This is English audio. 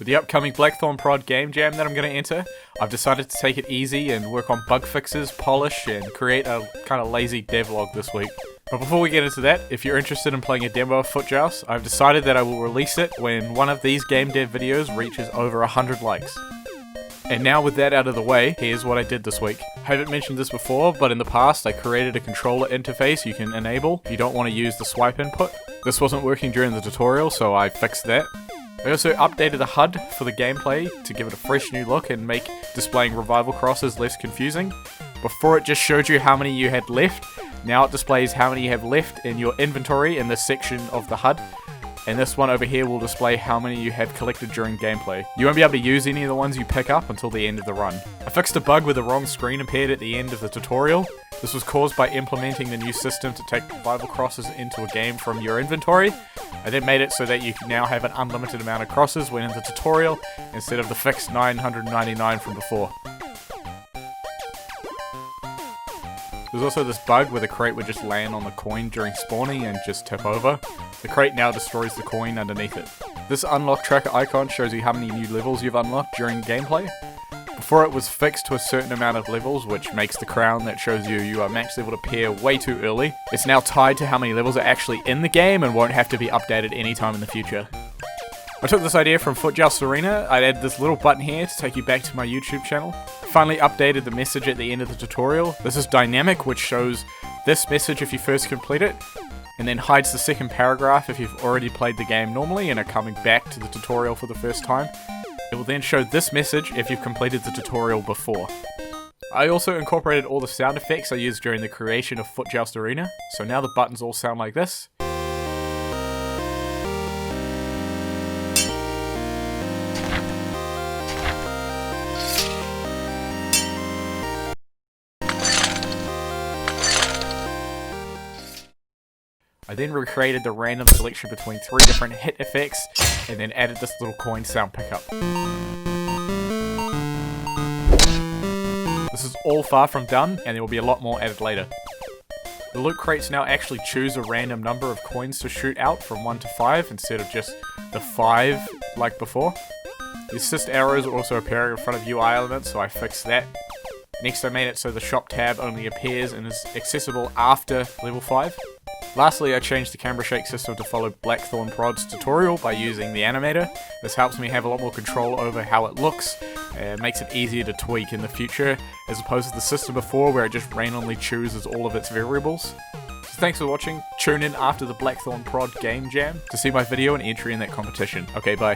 For the upcoming Blackthorn Prod game jam that I'm going to enter, I've decided to take it easy and work on bug fixes, polish, and create a kind of lazy devlog this week. But before we get into that, if you're interested in playing a demo of Foot Joust, I've decided that I will release it when one of these game dev videos reaches over 100 likes. And now with that out of the way, here's what I did this week. I haven't mentioned this before, but in the past I created a controller interface you can enable if you don't want to use the swipe input. This wasn't working during the tutorial, so I fixed that. I also updated the HUD for the gameplay to give it a fresh new look and make displaying revival crosses less confusing. Before it just showed you how many you had left, now it displays how many you have left in your inventory in this section of the HUD. And this one over here will display how many you have collected during gameplay. You won't be able to use any of the ones you pick up until the end of the run. I fixed a bug where the wrong screen appeared at the end of the tutorial. This was caused by implementing the new system to take revival crosses into a game from your inventory. I then made it so that you can now have an unlimited amount of crosses when in the tutorial, instead of the fixed 999 from before. There's also this bug where the crate would just land on the coin during spawning and just tip over. The crate now destroys the coin underneath it. This unlock tracker icon shows you how many new levels you've unlocked during gameplay. Before it was fixed to a certain amount of levels, which makes the crown that shows you are max level appear way too early. It's now tied to how many levels are actually in the game and won't have to be updated anytime in the future. I took this idea from Foot Joust Arena. I added this little button here to take you back to my YouTube channel. Finally updated the message at the end of the tutorial. This is dynamic, which shows this message if you first complete it, and then hides the second paragraph if you've already played the game normally and are coming back to the tutorial for the first time. It will then show this message if you've completed the tutorial before. I also incorporated all the sound effects I used during the creation of Foot Joust Arena, so now the buttons all sound like this. I then recreated the random selection between 3 different hit effects, and then added this little coin sound pickup. This is all far from done, and there will be a lot more added later. The loot crates now actually choose a random number of coins to shoot out from 1 to 5, instead of just the 5 like before. The assist arrows are also appearing in front of UI elements, so I fixed that. Next I made it so the shop tab only appears and is accessible after level 5. Lastly, I changed the camera shake system to follow Blackthorn Prod's tutorial by using the animator. This helps me have a lot more control over how it looks, and makes it easier to tweak in the future, as opposed to the system before where it just randomly chooses all of its variables. So thanks for watching. Tune in after the Blackthorn Prod game jam to see my video and entry in that competition. Okay, bye.